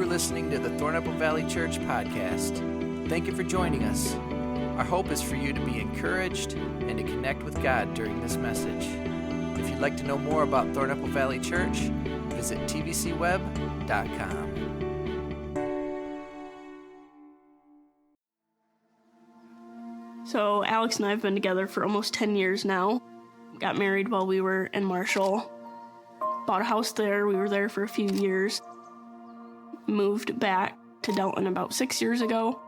are listening to the Thornapple Valley Church podcast. Thank you for joining us. Our hope is for you to be encouraged and to connect with God during this message. If you'd like to know more about Thornapple Valley Church, visit tvcweb.com. So Alex and I have been together for almost 10 years now. Got married while we were in Marshall. Bought a house there. We were there for a few years. Moved back to Delton about 6 years ago.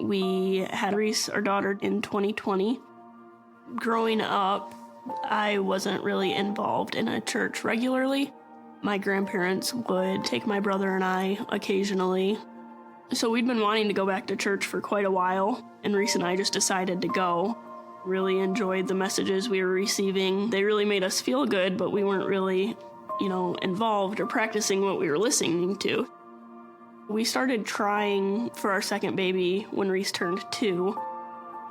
We had Reese, our daughter, in 2020. Growing up, I wasn't really involved in a church regularly. My grandparents would take my brother and I occasionally. So we'd been wanting to go back to church for quite a while, and Reese and I just decided to go. Really enjoyed the messages we were receiving. They really made us feel good, but we weren't really, involved or practicing what we were listening to. We started trying for our second baby when Reese turned 2.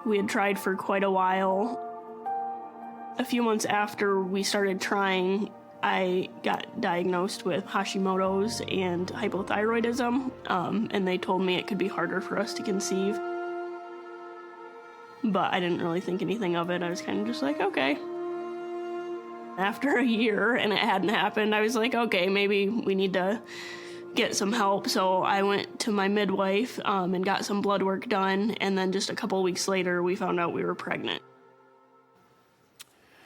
We had tried for quite a while. A few months after we started trying, I got diagnosed with Hashimoto's and hypothyroidism, and they told me it could be harder for us to conceive. But I didn't really think anything of it. I was kind of just like, okay. After a year and it hadn't happened, I was like, okay, maybe we need to get some help. So I went to my midwife and got some blood work done, and then just a couple weeks later, we found out we were pregnant.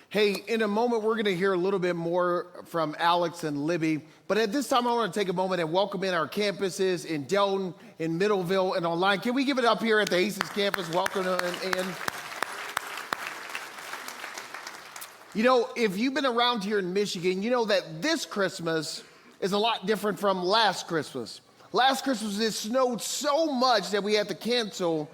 Hey, in a moment, we're going to hear a little bit more from Alex and Libby. But at this time, I want to take a moment and welcome in our campuses in Delton, in Middleville, and online. Can we give it up here at the Aces campus? Welcome in. If you've been around here in Michigan, you know that this Christmas is a lot different from last Christmas. Last Christmas, it snowed so much that we had to cancel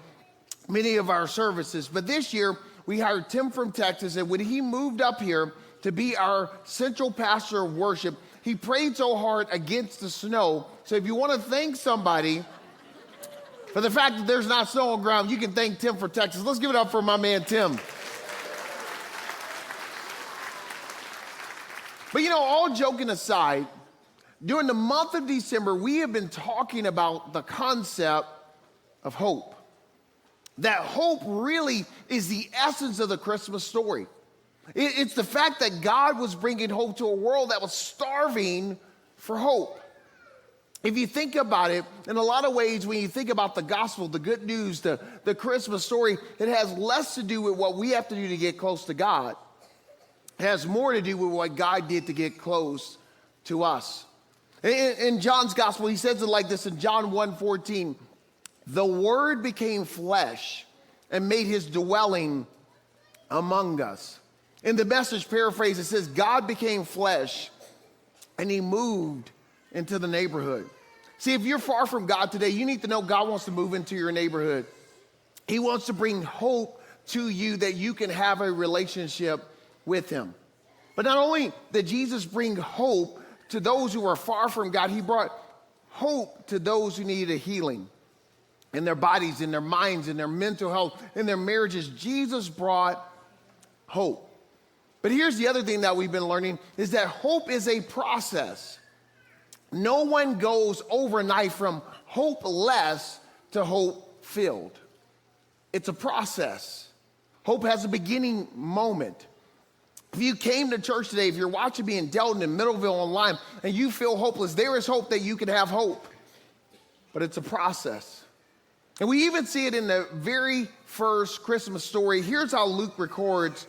many of our services. But this year, we hired Tim from Texas, and when he moved up here to be our central pastor of worship, he prayed so hard against the snow. So if you want to thank somebody for the fact that there's not snow on the ground, you can thank Tim for Texas. Let's give it up for my man, Tim. But all joking aside, during the month of December, we have been talking about the concept of hope. That hope really is the essence of the Christmas story. It's the fact that God was bringing hope to a world that was starving for hope. If you think about it, in a lot of ways, when you think about the gospel, the good news, the Christmas story, it has less to do with what we have to do to get close to God. It has more to do with what God did to get close to us. In John's gospel, he says it like this in John 1:14. The Word became flesh and made his dwelling among us. In the Message paraphrase, it says, God became flesh and he moved into the neighborhood. See, if you're far from God today, you need to know God wants to move into your neighborhood. He wants to bring hope to you that you can have a relationship with him. But not only did Jesus bring hope to those who are far from God, he brought hope to those who needed a healing. In their bodies, in their minds, in their mental health, in their marriages, Jesus brought hope. But here's the other thing that we've been learning is that hope is a process. No one goes overnight from hopeless to hope-filled. It's a process. Hope has a beginning moment. If you came to church today, if you're watching me in Delton and Middleville online, and you feel hopeless, there is hope that you can have hope. But it's a process. And we even see it in the very first Christmas story. Here's how Luke records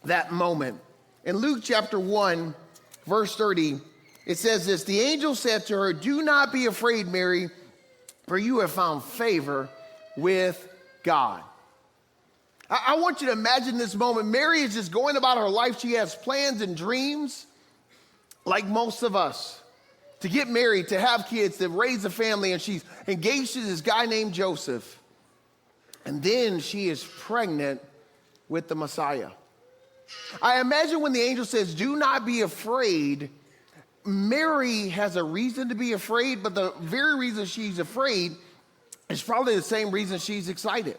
that moment. In Luke chapter 1, verse 30, it says this, the angel said to her, do not be afraid, Mary, for you have found favor with God. I want you to imagine this moment. Mary is just going about her life. She has plans and dreams like most of us. To get married, to have kids, to raise a family, and she's engaged to this guy named Joseph. And then she is pregnant with the Messiah. I imagine when the angel says, do not be afraid, Mary has a reason to be afraid, but the very reason she's afraid is probably the same reason she's excited.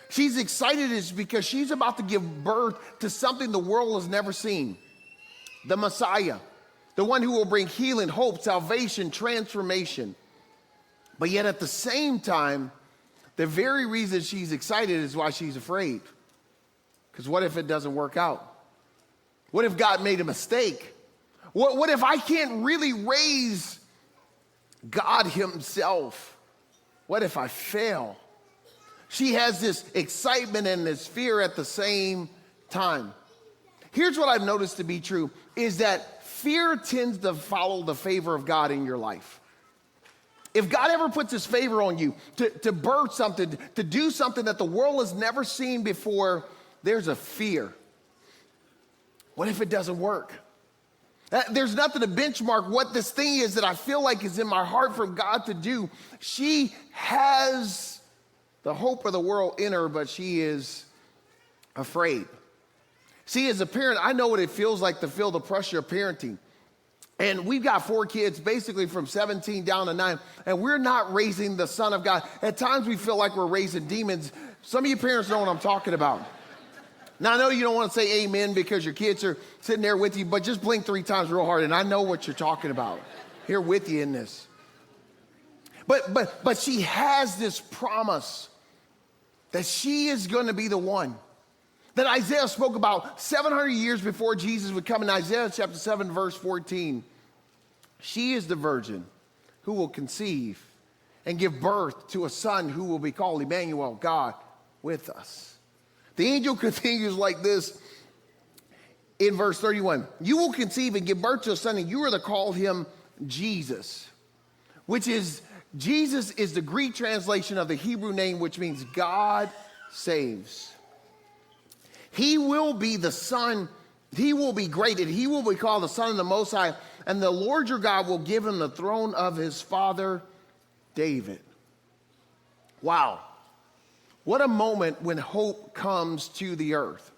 She's excited is because she's about to give birth to something the world has never seen, the Messiah. The one who will bring healing, hope, salvation, transformation. But yet at the same time, the very reason she's excited is why she's afraid. Because what if it doesn't work out? What if God made a mistake? What if I can't really raise God himself? What if I fail? She has this excitement and this fear at the same time. Here's what I've noticed to be true, is that fear tends to follow the favor of God in your life. If God ever puts his favor on you to birth something, to do something that the world has never seen before, there's a fear. What if it doesn't work? There's nothing to benchmark what this thing is that I feel like is in my heart for God to do. She has the hope of the world in her, but she is afraid. See, as a parent, I know what it feels like to feel the pressure of parenting. And we've got 4 kids, basically from 17 down to 9, and we're not raising the Son of God. At times we feel like we're raising demons. Some of you parents know what I'm talking about. Now, I know you don't want to say amen because your kids are sitting there with you, but just blink 3 times real hard, and I know what you're talking about. Here with you in this. But she has this promise that she is going to be the one that Isaiah spoke about 700 years before Jesus would come in Isaiah chapter 7, verse 14. She is the virgin who will conceive and give birth to a son who will be called Emmanuel, God with us. The angel continues like this in verse 31. You will conceive and give birth to a son, and you are to call him Jesus, which is, Jesus is the Greek translation of the Hebrew name, which means God saves. He will be the son, he will be great, and he will be called the Son of the Most High, and the Lord your God will give him the throne of his father David. Wow. What a moment when hope comes to the earth.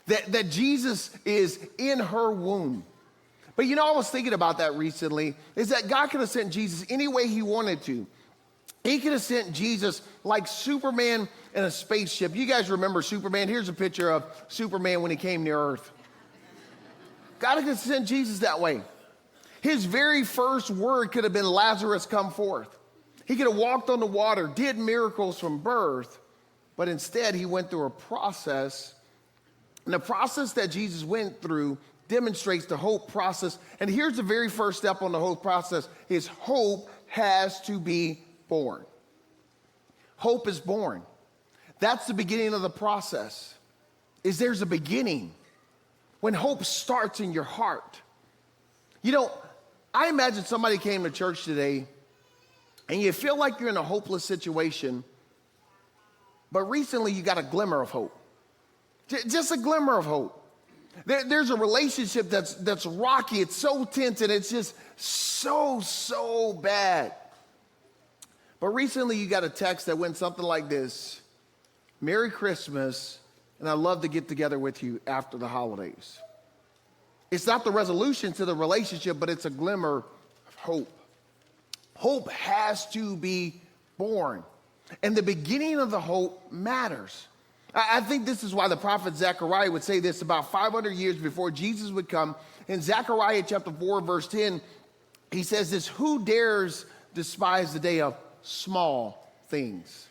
That Jesus is in her womb. But you know, I was thinking about that recently, is that God could have sent Jesus any way he wanted to. He could have sent Jesus like Superman in a spaceship. You guys remember Superman? Here's a picture of Superman when he came to earth. God could have sent Jesus that way. His very first word could have been Lazarus, come forth. He could have walked on the water, did miracles from birth, but instead he went through a process. And the process that Jesus went through demonstrates the hope process. And here's the very first step on the hope process, is hope has to be born. Hope is born. That's the beginning of the process, is there's a beginning when hope starts in your heart. You know, I imagine somebody came to church today and you feel like you're in a hopeless situation, but recently you got a glimmer of hope. Just a glimmer of hope. There's a relationship that's rocky, it's so tense, and it's just so bad. But recently you got a text that went something like this: Merry Christmas, and I'd love to get together with you after the holidays. It's not the resolution to the relationship, but it's a glimmer of hope. Hope has to be born. And the beginning of the hope matters. I think this is why the prophet Zechariah would say this about 500 years before Jesus would come. In Zechariah chapter 4, verse 10, he says this: who dares despise the day of small things?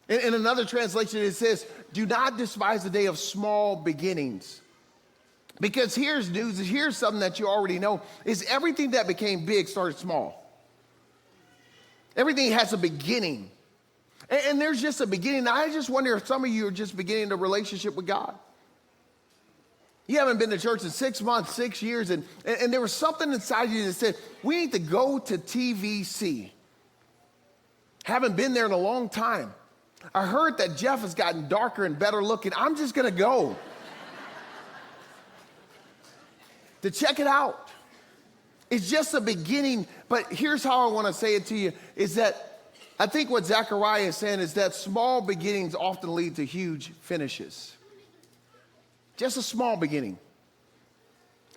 In another translation, it says, do not despise the day of small beginnings. Because here's news, here's something that you already know, is everything that became big started small. Everything has a beginning. And there's just a beginning. I just wonder if some of you are just beginning a relationship with God. You haven't been to church in 6 months, 6 years, and there was something inside you that said, we need to go to TVC. Haven't been there in a long time. I heard that Jeff has gotten darker and better looking. I'm just going to go to check it out. It's just a beginning, but here's how I want to say it to you, is that I think what Zechariah is saying is that small beginnings often lead to huge finishes. Just a small beginning.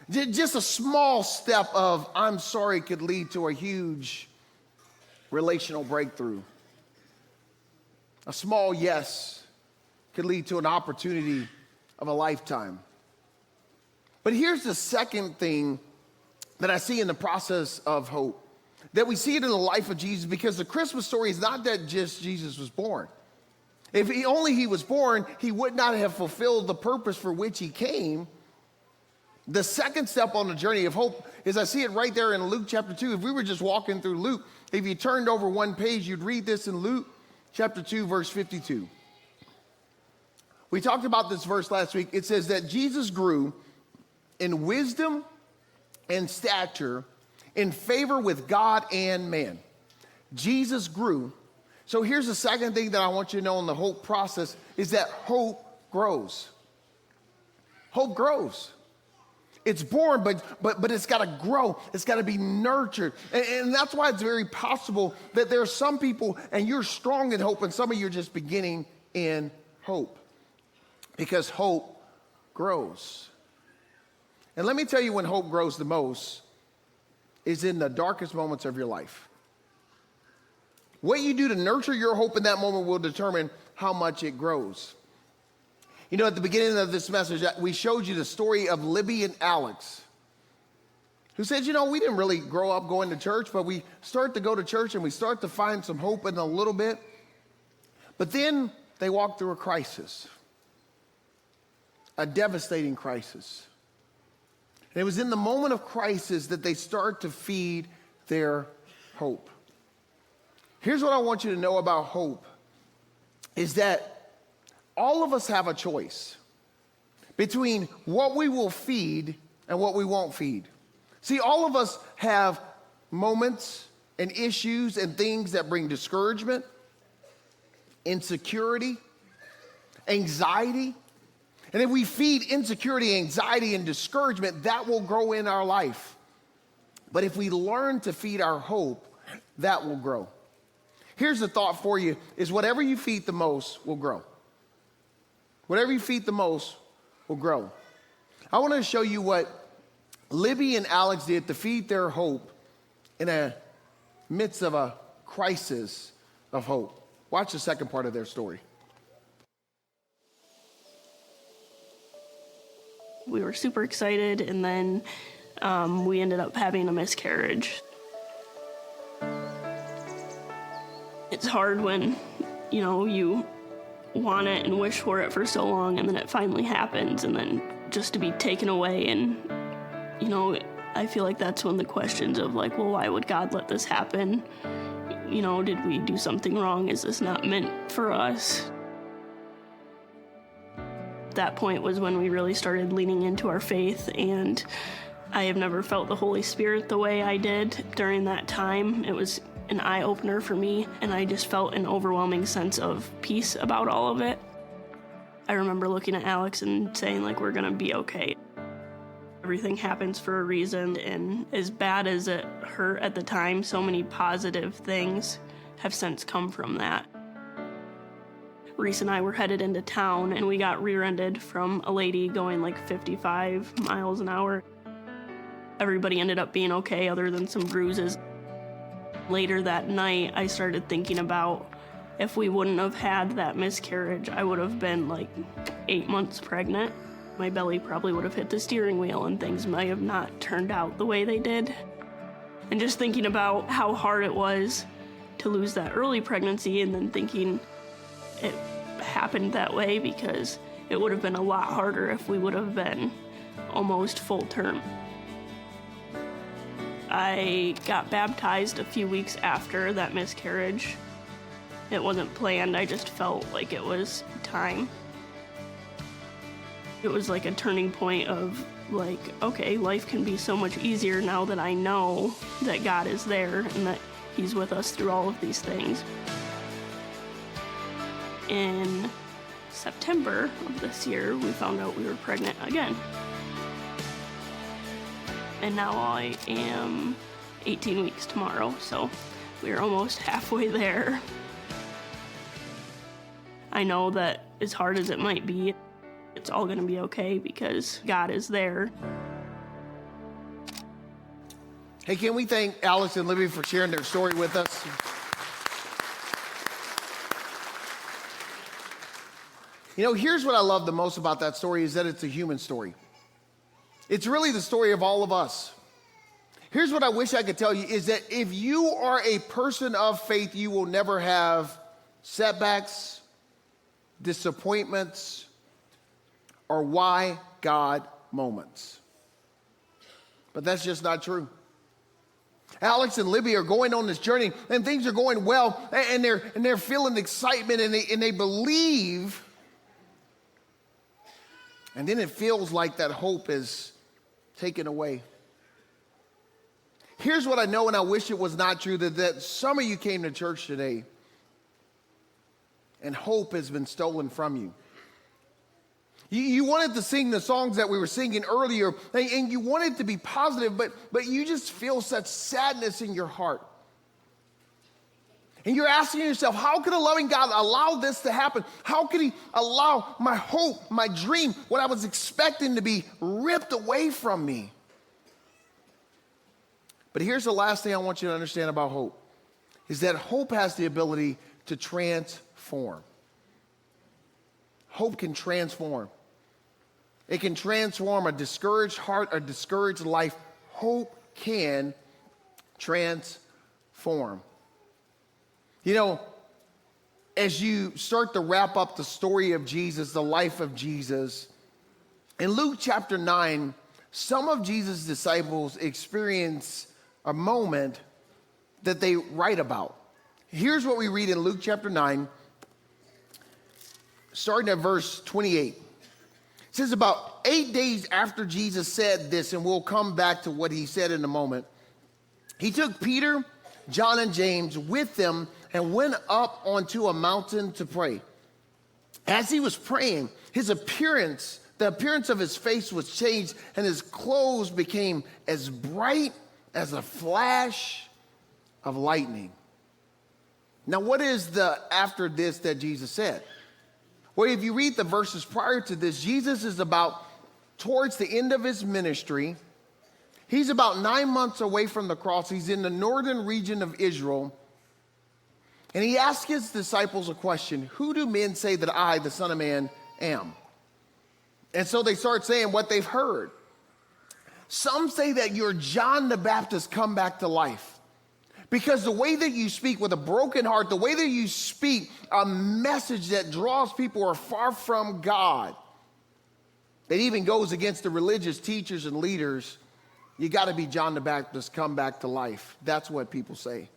Just a small step of I'm sorry could lead to a huge relational breakthrough. A small yes could lead to an opportunity of a lifetime. But here's the second thing that I see in the process of hope, that we see it in the life of Jesus, because the Christmas story is not that just Jesus was born. If he was born, he would not have fulfilled the purpose for which he came. The second step on the journey of hope is, I see it right there in Luke chapter 2. If we were just walking through Luke, if you turned over one page, you'd read this in Luke chapter 2, verse 52. We talked about this verse last week. It says that Jesus grew in wisdom and stature, in favor with God and man. Jesus grew. So here's the second thing that I want you to know in the hope process is that hope grows. Hope grows. It's born, but it's got to grow. It's got to be nurtured. And that's why it's very possible that there are some people, and you're strong in hope, and some of you are just beginning in hope. Because hope grows. And let me tell you when hope grows the most is in the darkest moments of your life. What you do to nurture your hope in that moment will determine how much it grows. You know, at the beginning of this message, we showed you the story of Libby and Alex, who said, you know, we didn't really grow up going to church, but we start to go to church and we start to find some hope in a little bit. But then they walked through a crisis, a devastating crisis. And it was in the moment of crisis that they start to feed their hope. Here's what I want you to know about hope, is that all of us have a choice between what we will feed and what we won't feed. See, all of us have moments and issues and things that bring discouragement, insecurity, anxiety. And if we feed insecurity, anxiety, and discouragement, that will grow in our life. But if we learn to feed our hope, that will grow. Here's the thought for you, is whatever you feed the most will grow. Whatever you feed the most will grow. I want to show you what Libby and Alex did to feed their hope in the midst of a crisis of hope. Watch the second part of their story. We were super excited, and then we ended up having a miscarriage. It's hard when, you know, you want it and wish for it for so long, and then it finally happens, and then just to be taken away. And, you know, I feel like that's when the questions of like, well, why would God let this happen? You know, did we do something wrong? Is this not meant for us? That point was when we really started leaning into our faith, and I have never felt the Holy Spirit the way I did during that time. It was an eye-opener for me, and I just felt an overwhelming sense of peace about all of it. I remember looking at Alex and saying, like, we're gonna be okay. Everything happens for a reason, and as bad as it hurt at the time, so many positive things have since come from that. Reese and I were headed into town, and we got rear-ended from a lady going like 55 miles an hour. Everybody ended up being okay other than some bruises. Later that night, I started thinking about if we wouldn't have had that miscarriage, I would have been like 8 months pregnant. My belly probably would have hit the steering wheel, and things might have not turned out the way they did. And just thinking about how hard it was to lose that early pregnancy, and then thinking it happened that way because it would have been a lot harder if we would have been almost full term. I got baptized a few weeks after that miscarriage. It wasn't planned, I just felt like it was time. It was like a turning point of like, okay, life can be so much easier now that I know that God is there and that He's with us through all of these things. In September of this year, we found out we were pregnant again. And now I am 18 weeks tomorrow, so we're almost halfway there. I know that as hard as it might be, it's all gonna be okay because God is there. Hey, can we thank Alice and Libby for sharing their story with us? You know, here's what I love the most about that story is that it's a human story. It's really the story of all of us. Here's what I wish I could tell you is that if you are a person of faith, you will never have setbacks, disappointments, or why God moments. But that's just not true. Alex and Libby are going on this journey and things are going well and they're feeling excitement and they believe. And then it feels like that hope is taken away. Here's what I know, and I wish it was not true, that some of you came to church today and hope has been stolen from you. You wanted to sing the songs that we were singing earlier, and you wanted to be positive, but you just feel such sadness in your heart. And you're asking yourself, how could a loving God allow this to happen? How could he allow my hope, my dream, what I was expecting to be ripped away from me? But here's the last thing I want you to understand about hope, is that hope has the ability to transform. Hope can transform. It can transform a discouraged heart, a discouraged life. Hope can transform. You know, as you start to wrap up the story of Jesus, the life of Jesus, in Luke chapter 9, some of Jesus' disciples experience a moment that they write about. Here's what we read in Luke chapter 9, starting at verse 28. It says, about 8 days after Jesus said this, and we'll come back to what he said in a moment, he took Peter, John, and James with them and went up onto a mountain to pray. As he was praying, the appearance of his face was changed, and his clothes became as bright as a flash of lightning. Now, what is the after this that Jesus said? Well, if you read the verses prior to this, Jesus is about towards the end of his ministry. He's about 9 months away from the cross. He's in the northern region of Israel. And he asked his disciples a question: who do men say that I, the Son of Man, am? And so they start saying what they've heard. Some say that you're John the Baptist come back to life. Because the way that you speak with a broken heart, the way that you speak a message that draws people who are far from God, that even goes against the religious teachers and leaders, you got to be John the Baptist come back to life. That's what people say.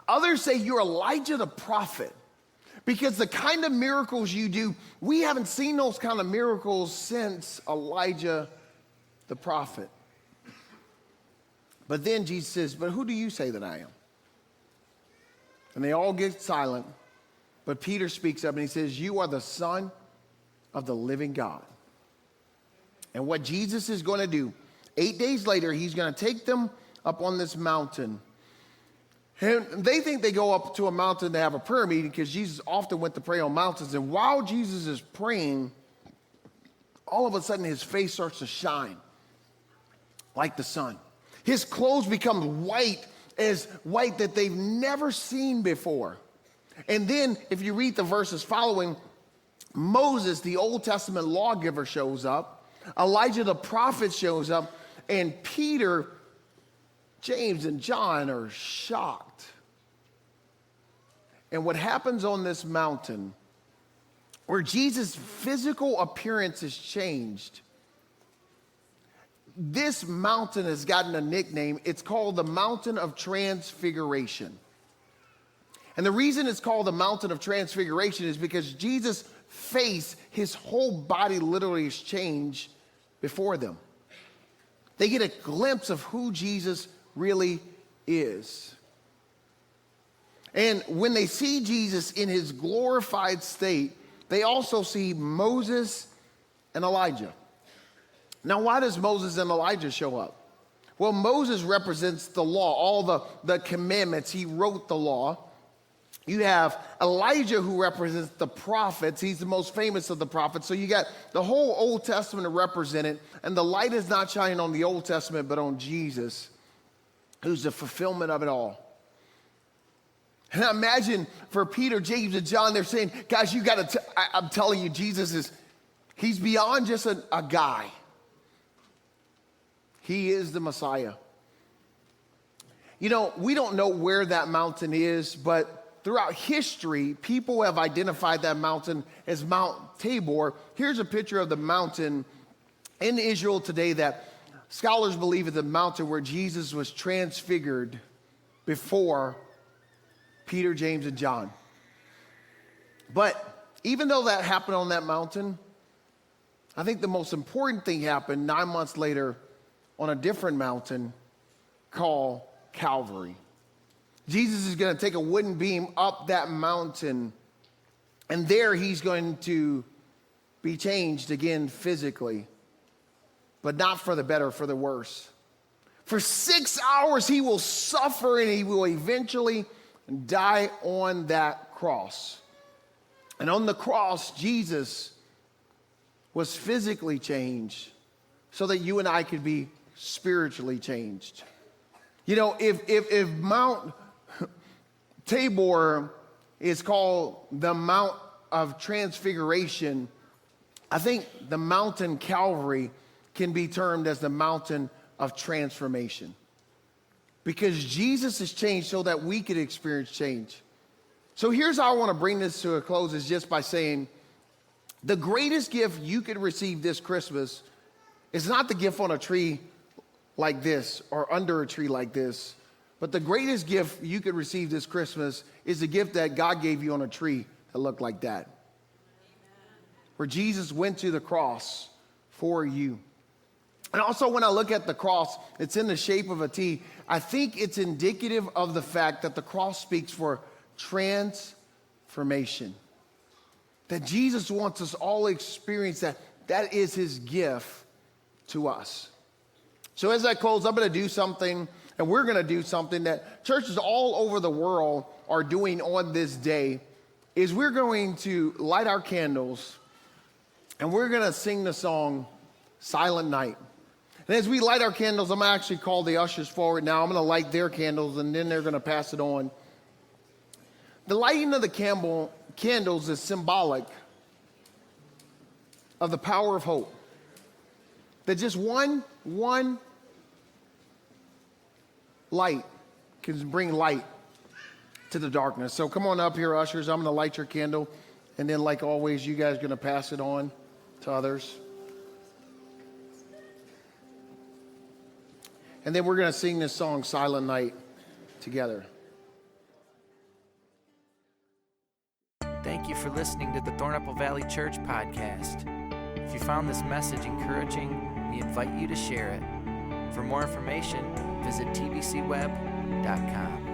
Others say you're Elijah the prophet, because the kind of miracles you do, we haven't seen those kind of miracles since Elijah the prophet. But then Jesus says, but who do you say that I am? And they all get silent. But Peter speaks up and he says, you are the Son of the living God. And what Jesus is going to do, 8 days later, he's going to take them up on this mountain. And they think they go up to a mountain to have a prayer meeting, because Jesus often went to pray on mountains. And while Jesus is praying, all of a sudden his face starts to shine like the sun. His clothes become white, as white that they've never seen before. And then if you read the verses following, Moses, the Old Testament lawgiver, shows up. Elijah the prophet shows up. And Peter, James, and John are shocked. And what happens on this mountain, where Jesus' physical appearance is changed, this mountain has gotten a nickname. It's called the Mountain of Transfiguration. And the reason it's called the Mountain of Transfiguration is because Jesus' face, his whole body literally is changed before them. They get a glimpse of who Jesus really is. And when they see Jesus in his glorified state, they also see Moses and Elijah. Now, why does Moses and Elijah show up? Well, Moses represents the law, all the commandments. He wrote the law. You have Elijah, who represents the prophets. He's the most famous of the prophets. So you got the whole Old Testament represented, and the light is not shining on the Old Testament, but on Jesus, who's the fulfillment of it all. And I imagine for Peter, James, and John, they're saying, guys, you got to, I'm telling you, Jesus he's beyond just a guy. He is the Messiah. You know, we don't know where that mountain is, but throughout history, people have identified that mountain as Mount Tabor. Here's a picture of the mountain in Israel today that scholars believe is the mountain where Jesus was transfigured before Peter, James, and John. But even though that happened on that mountain, I think the most important thing happened 9 months later on a different mountain called Calvary. Jesus is going to take a wooden beam up that mountain, and there he's going to be changed again physically, but not for the better, for the worse. For 6 hours he will suffer, and he will eventually die on that cross. And on the cross, Jesus was physically changed so that you and I could be spiritually changed. You know, if Mount Tabor is called the Mount of Transfiguration, I think the mountain Calvary can be termed as the mountain of transformation. Because Jesus has changed so that we could experience change. So here's how I want to bring this to a close, is just by saying the greatest gift you could receive this Christmas is not the gift on a tree like this or under a tree like this, but the greatest gift you could receive this Christmas is the gift that God gave you on a tree that looked like that. Amen. Where Jesus went to the cross for you. And also when I look at the cross, it's in the shape of a T. I think it's indicative of the fact that the cross speaks for transformation. That Jesus wants us all to experience that. That is his gift to us. So as I close, I'm going to do something, and we're going to do something that churches all over the world are doing on this day, is we're going to light our candles, and we're going to sing the song, Silent Night. And as we light our candles, I'm going to actually call the ushers forward now. I'm going to light their candles, and then they're going to pass it on. The lighting of the candles is symbolic of the power of hope. That just one light can bring light to the darkness. So come on up here, ushers. I'm going to light your candle. And then, like always, you guys are going to pass it on to others. And then we're going to sing this song, Silent Night, together. Thank you for listening to the Thornapple Valley Church podcast. If you found this message encouraging, we invite you to share it. For more information, visit tvcweb.com.